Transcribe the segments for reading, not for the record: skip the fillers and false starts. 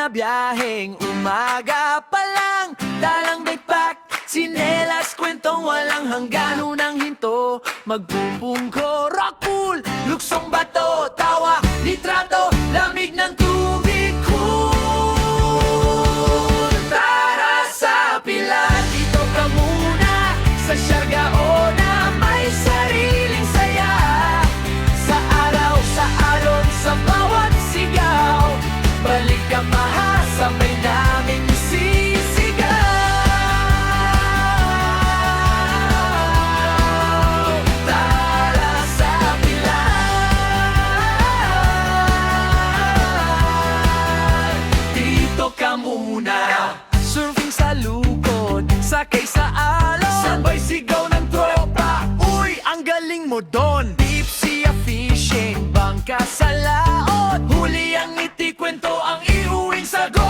na biyaheng umaga pa lang. Dalang backpack, sinelas, kwentong walang hanggan. Unang hinto, magbubungko, rock pool, luksong bato, tawa, litrato, lamig ng tubig cool. Tara sa Pilar, dito ka muna sa Siargao na may sariling saya. Sa araw, sa alon, sa bawat sigaw, balik ka maha, sabay namin sisigaw. Tara sa Pilar, dito ka muna. Surfing sa lukod, sakay sa alon, sabay sigaw ng tropa. Uy, ang galing mo doon. Deep sea fishing, bangka sa laot, huli ang ngiti, kwento ang iuwing sagot.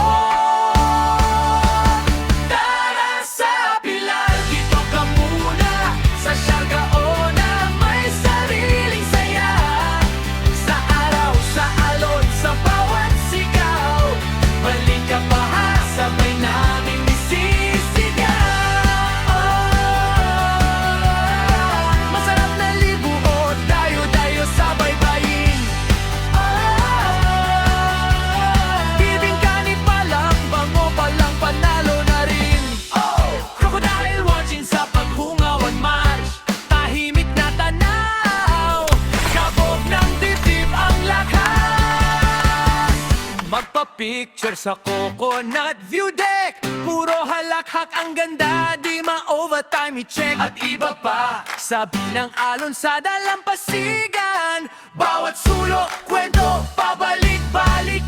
Tara sa Pilar, dito ka muna sa Siargao na may sariling saya. Sa araw, sa alon, sa bawat sigaw, balik ka pa ha, sabay namin isisigaw. Masarap na libuot, dayo-dayo sa baybayin. Bibingka ni palang, bango palang, panalo na rin. Crocodile watching sa paghungawan march, tahimik na tanaw, kabog ng dibdib ang lakas. Magpa-picture sa coconut view deck, puro halakhak ang ganda, di ma-overtime i-check. At iba pa, sabi ng alon sa dalampasigan, bawat sulok, kwento, pabalik-balik